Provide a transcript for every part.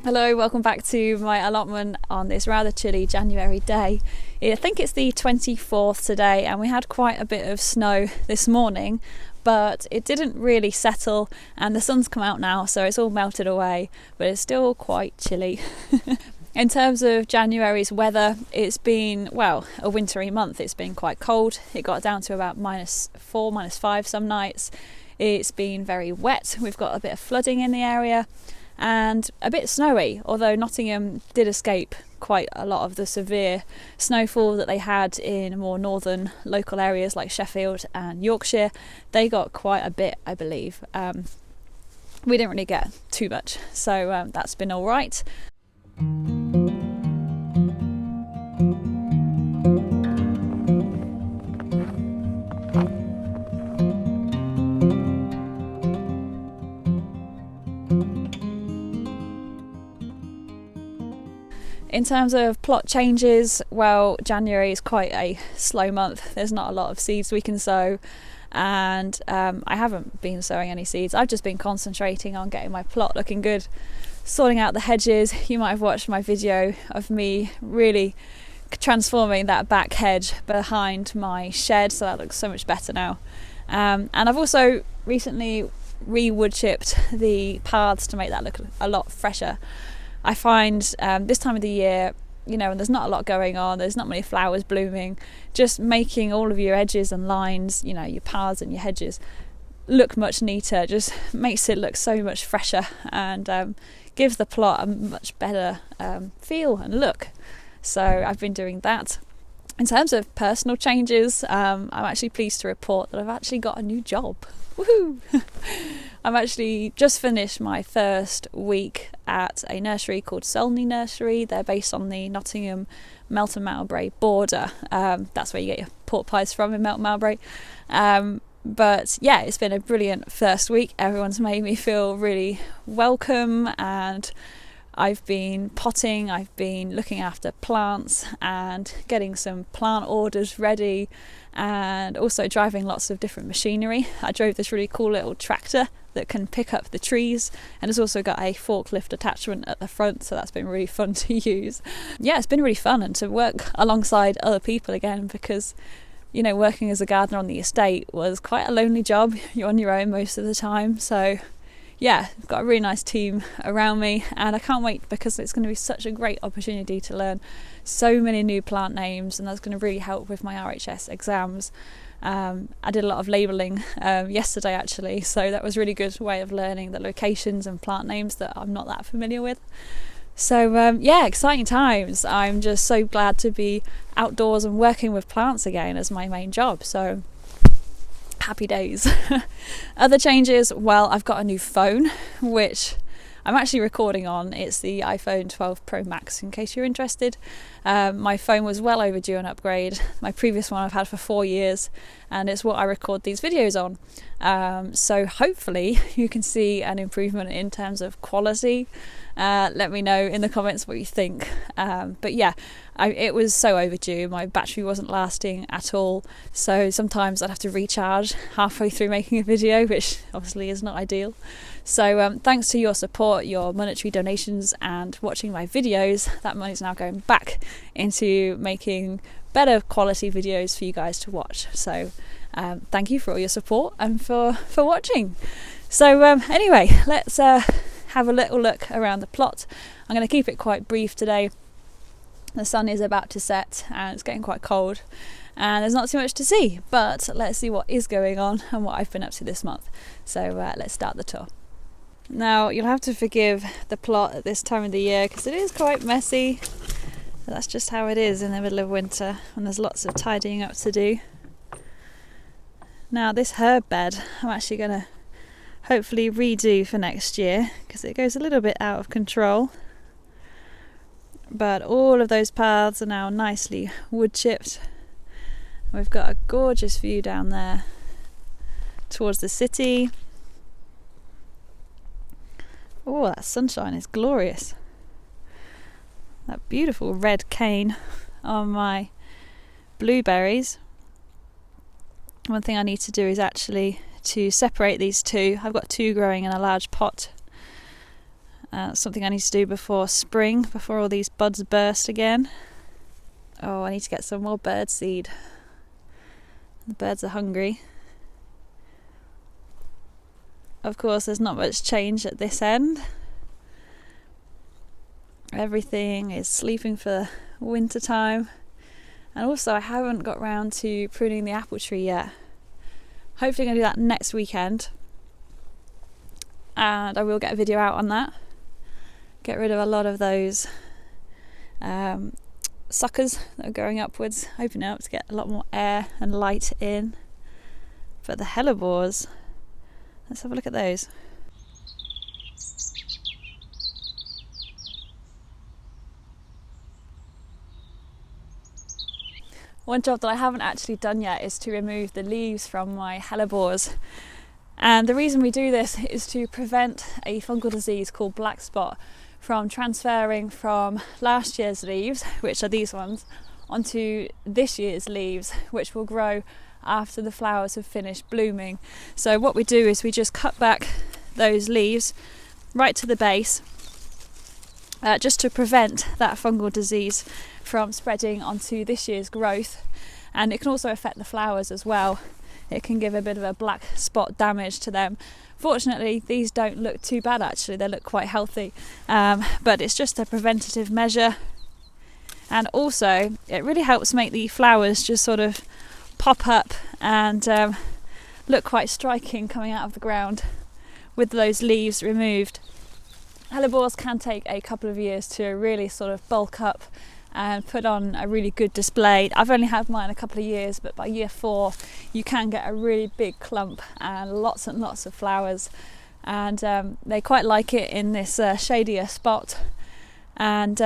Hello, welcome back to my allotment on this rather chilly January day. I think it's the 24th today, and we had quite a bit of snow this morning, but it didn't really settle, and the sun's come out now, so it's all melted away, but it's still quite chilly. In terms of January's weather, it's been, well, a wintry month. It's been quite cold. It got down to about -4, -5 some nights. It's been very wet. We've got a bit of flooding in the area and a bit snowy, although Nottingham did escape quite a lot of the severe snowfall that they had in more northern local areas like Sheffield and Yorkshire. They got quite a bit, I believe. We didn't really get too much, so that's been all right. In terms of plot changes, well, January is quite a slow month. There's not a lot of seeds we can sow, and I haven't been sowing any seeds. I've just been concentrating on getting my plot looking good, sorting out the hedges. You might have watched my video of me really transforming that back hedge behind my shed, so that looks so much better now. And I've also recently re-wood chipped the paths to make that look a lot fresher. I find this time of the year, you know, and there's not a lot going on, there's not many flowers blooming, just making all of your edges and lines, you know, your paths and your hedges look much neater, just makes it look so much fresher, and gives the plot a much better feel and look. So I've been doing that. In terms of personal changes, I'm actually pleased to report that I've actually got a new job. Woohoo! I'm actually just finished my first week at a nursery called Solney Nursery. They're based on the Nottingham Melton Mowbray border. That's where you get your pork pies from, in Melton Mowbray. But yeah, it's been a brilliant first week. Everyone's made me feel really welcome, and I've been potting, I've been looking after plants and getting some plant orders ready, and also driving lots of different machinery. I drove this really cool little tractor that can pick up the trees, and it's also got a forklift attachment at the front, so that's been really fun to use. Yeah, it's been really fun, and to work alongside other people again, because, you know, working as a gardener on the estate was quite a lonely job. You're on your own most of the time, so yeah, I've got a really nice team around me, and I can't wait because it's going to be such a great opportunity to learn so many new plant names, and that's going to really help with my RHS exams. I did a lot of labelling yesterday actually, so that was a really good way of learning the locations and plant names that I'm not that familiar with. So yeah, exciting times. I'm just so glad to be outdoors and working with plants again as my main job, so happy days. Other changes, well, I've got a new phone, which I'm actually recording on. It's the iPhone 12 Pro Max, in case you're interested. My phone was well overdue an upgrade. My previous one I've had for 4 years, and it's what I record these videos on. So hopefully you can see an improvement in terms of quality. Let me know in the comments what you think. But yeah, it was so overdue. My battery wasn't lasting at all, so sometimes I'd have to recharge halfway through making a video, which obviously is not ideal. So thanks to your support, your monetary donations, and watching my videos, that money's now going back into making better quality videos for you guys to watch. So thank you for all your support and for watching. So anyway, let's have a little look around the plot. I'm going to keep it quite brief today. The sun is about to set and it's getting quite cold, and there's not too much to see, but let's see what is going on and what I've been up to this month. So let's start the tour. Now, you'll have to forgive the plot at this time of the year because it is quite messy. But that's just how it is in the middle of winter, when there's lots of tidying up to do. Now, this herb bed I'm actually going to hopefully redo for next year because it goes a little bit out of control. But all of those paths are now nicely wood chipped. We've got a gorgeous view down there towards the city. Oh, that sunshine is glorious. That beautiful red cane on my blueberries. One thing I need to do is actually to separate these two. I've got two growing in a large pot, Something I need to do before spring, before all these buds burst again. Oh, I need to get some more bird seed. The birds are hungry. Of course, there's not much change at this end. Everything is sleeping for winter time. And also, I haven't got round to pruning the apple tree yet. Hopefully I'm going to do that next weekend. And I will get a video out on that. Get rid of a lot of those suckers that are going upwards, opening up to get a lot more air and light in. But the hellebores, let's have a look at those. One job that I haven't actually done yet is to remove the leaves from my hellebores. And the reason we do this is to prevent a fungal disease called black spot from transferring from last year's leaves, which are these ones, onto this year's leaves, which will grow after the flowers have finished blooming. So what we do is we just cut back those leaves right to the base, just to prevent that fungal disease from spreading onto this year's growth. And it can also affect the flowers as well. It can give a bit of a black spot damage to them. Fortunately, these don't look too bad actually, they look quite healthy. But it's just a preventative measure. And also, it really helps make the flowers just sort of pop up and look quite striking coming out of the ground with those leaves removed. Hellebores can take a couple of years to really sort of bulk up and put on a really good display. I've only had mine a couple of years, but by year 4 you can get a really big clump and lots of flowers, and they quite like it in this shadier spot. And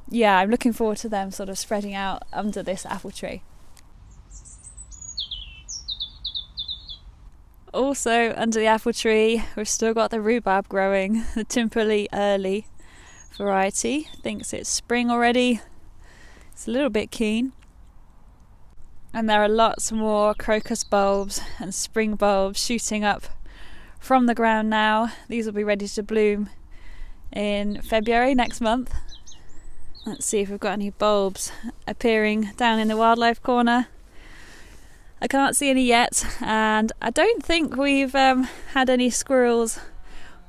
yeah, I'm looking forward to them sort of spreading out under this apple tree. Also under the apple tree we've still got the rhubarb growing. The Timperley early variety thinks it's spring already. It's a little bit keen. And there are lots more crocus bulbs and spring bulbs shooting up from the ground now. These will be ready to bloom in February next month. Let's see if we've got any bulbs appearing down in the wildlife corner. I can't see any yet, and I don't think we've had any squirrels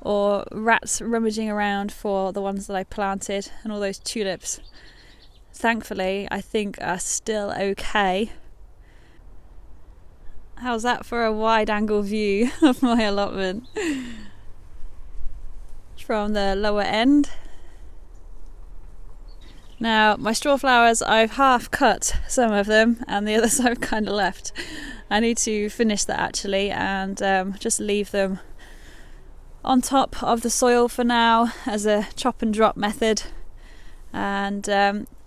or rats rummaging around for the ones that I planted, and all those tulips, thankfully, I think are still okay. How's that for a wide angle view of my allotment from the lower end? Now, my straw flowers, I've half cut some of them and the others I've kind of left. I need to finish that actually, and just leave them on top of the soil for now as a chop and drop method. And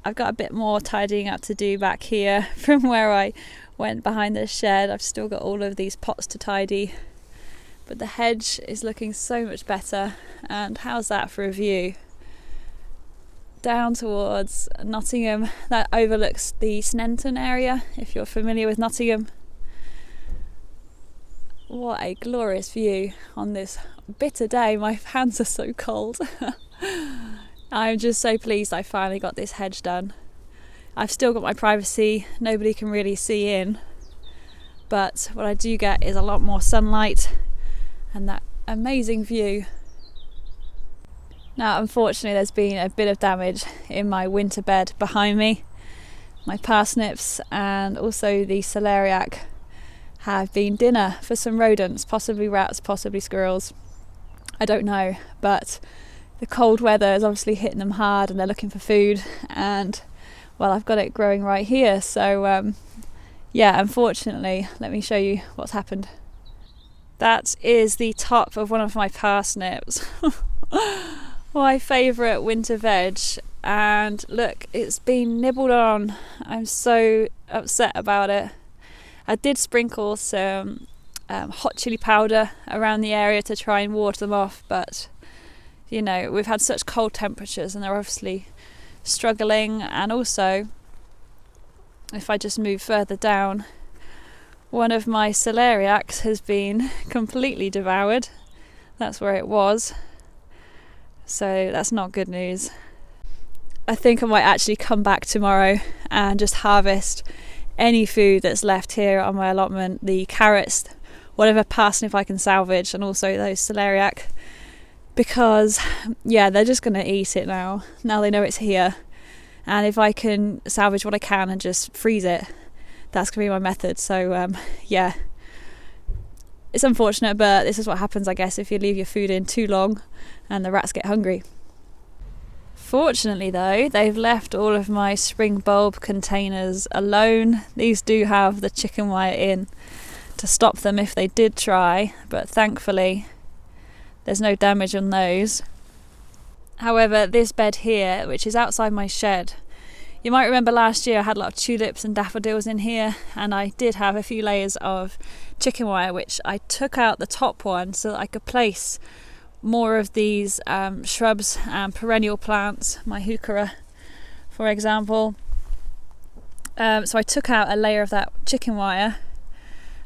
I've got a bit more tidying up to do back here from where I went behind the shed. I've still got all of these pots to tidy, but the hedge is looking so much better. And how's that for a view? Down towards Nottingham, that overlooks the Sneinton area, if you're familiar with Nottingham. What a glorious view on this bitter day. My hands are so cold. I'm just so pleased I finally got this hedge done. I've still got my privacy, nobody can really see in, but what I do get is a lot more sunlight and that amazing view. Now, unfortunately, there's been a bit of damage in my winter bed behind me. My parsnips and also the celeriac have been dinner for some rodents, possibly rats, possibly squirrels. I don't know, but the cold weather is obviously hitting them hard and they're looking for food. And, well, I've got it growing right here. So, yeah, unfortunately, let me show you what's happened. That is the top of one of my parsnips. My favourite winter veg, and look, it's been nibbled on. I'm so upset about it. I did sprinkle some hot chili powder around the area to try and ward them off, but you know, we've had such cold temperatures and they're obviously struggling. And also, if I just move further down, one of my celeriacs has been completely devoured. That's where it was. so that's not good news. I think I might actually come back tomorrow and just harvest any food that's left here on my allotment, the carrots, whatever parsnip I can salvage, and also those celeriac, because yeah, they're just going to eat it now they know it's here. And if I can salvage what I can and just freeze it, that's going to be my method. So yeah, it's unfortunate, but this is what happens, I guess, if you leave your food in too long and the rats get hungry. Fortunately though, they've left all of my spring bulb containers alone. These do have the chicken wire in to stop them if they did try, but thankfully there's no damage on those. However, this bed here, which is outside my shed, you might remember last year I had a lot of tulips and daffodils in here, and I did have a few layers of chicken wire, which I took out the top one so that I could place more of these shrubs and perennial plants, my heuchera for example. So I took out a layer of that chicken wire,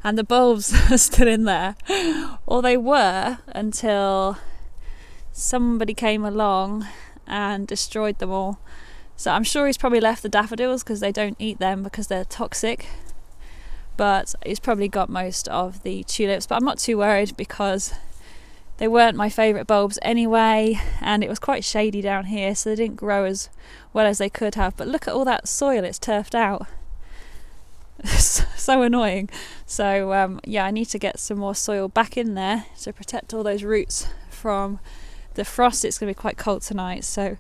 and the bulbs are still in there, or they were until somebody came along and destroyed them all. So I'm sure he's probably left the daffodils because they don't eat them because they're toxic, but he's probably got most of the tulips. But I'm not too worried because they weren't my favourite bulbs anyway, and it was quite shady down here, so they didn't grow as well as they could have. But look at all that soil, it's turfed out. So annoying. So yeah, I need to get some more soil back in there to protect all those roots from the frost. It's going to be quite cold tonight, so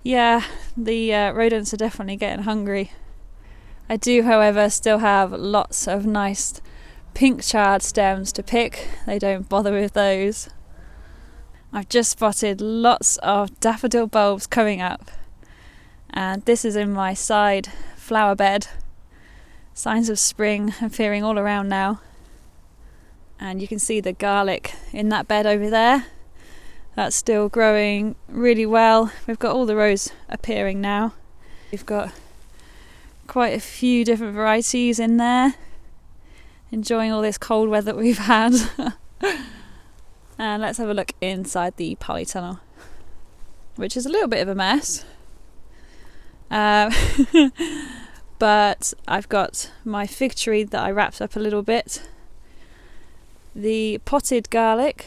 yeah, the rodents are definitely getting hungry. I do, however, still have lots of nice pink chard stems to pick. They don't bother with those. I've just spotted lots of daffodil bulbs coming up, and this is in my side flower bed. Signs of spring appearing all around now, and you can see the garlic in that bed over there. That's still growing really well. We've got all the rows appearing now. We've got quite a few different varieties in there, enjoying all this cold weather that we've had. And let's have a look inside the polytunnel, which is a little bit of a mess. But I've got my fig tree that I wrapped up a little bit. The potted garlic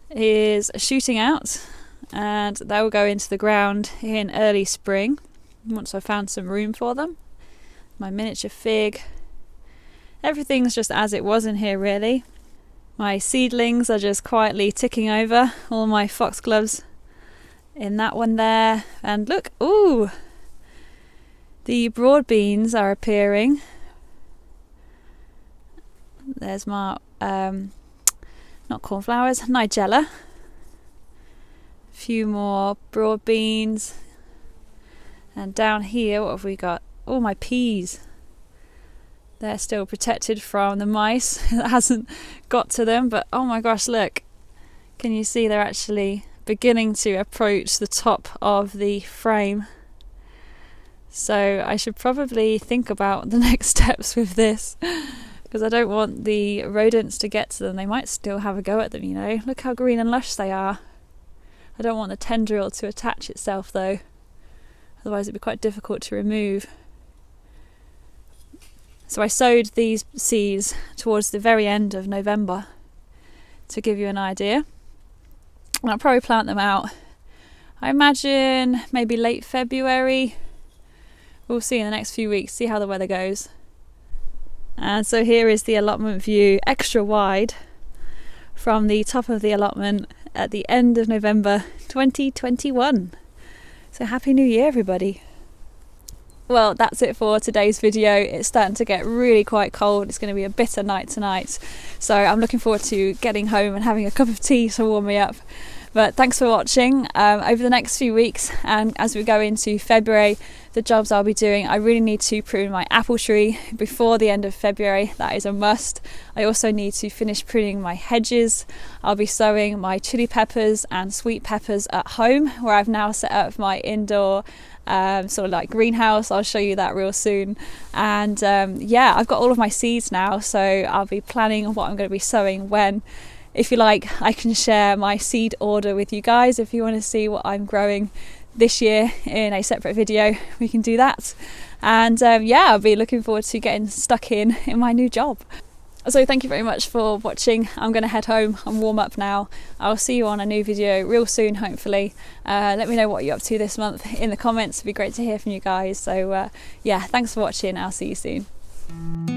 is shooting out, and they will go into the ground in early spring once I found some room for them. My miniature fig, everything's just as it was in here really. My seedlings are just quietly ticking over, all my foxgloves in that one there. And look, ooh, the broad beans are appearing. There's my not cornflowers, nigella. A few more broad beans. And down here, what have we got? Oh, my peas. They're still protected from the mice. It hasn't got to them, but oh my gosh, look. Can you see they're actually beginning to approach the top of the frame? So I should probably think about the next steps with this, because I don't want the rodents to get to them. They might still have a go at them, you know. Look how green and lush they are. I don't want the tendril to attach itself though, otherwise it'd be quite difficult to remove. So I sowed these seeds towards the very end of November to give you an idea. And I'll probably plant them out, I imagine maybe late February. We'll see in the next few weeks, see how the weather goes. And so here is the allotment view, extra wide, from the top of the allotment at the end of November 2021. So happy New Year everybody. Well, that's it for today's video. It's starting to get really quite cold. It's going to be a bitter night tonight. So I'm looking forward to getting home and having a cup of tea to warm me up. But thanks for watching. Over the next few weeks, and as we go into February, the jobs I'll be doing, I really need to prune my apple tree before the end of February. That is a must. I also need to finish pruning my hedges. I'll be sowing my chili peppers and sweet peppers at home, where I've now set up my indoor sort of like greenhouse. I'll show you that real soon. And yeah, I've got all of my seeds now, so I'll be planning what I'm going to be sowing when if you like, I can share my seed order with you guys. If you want to see what I'm growing this year in a separate video, we can do that. And yeah, I'll be looking forward to getting stuck in my new job. So thank you very much for watching. I'm going to head home and warm up now. I'll see you on a new video real soon, hopefully. Let me know what you're up to this month in the comments. It'd be great to hear from you guys. So yeah, thanks for watching. I'll see you soon.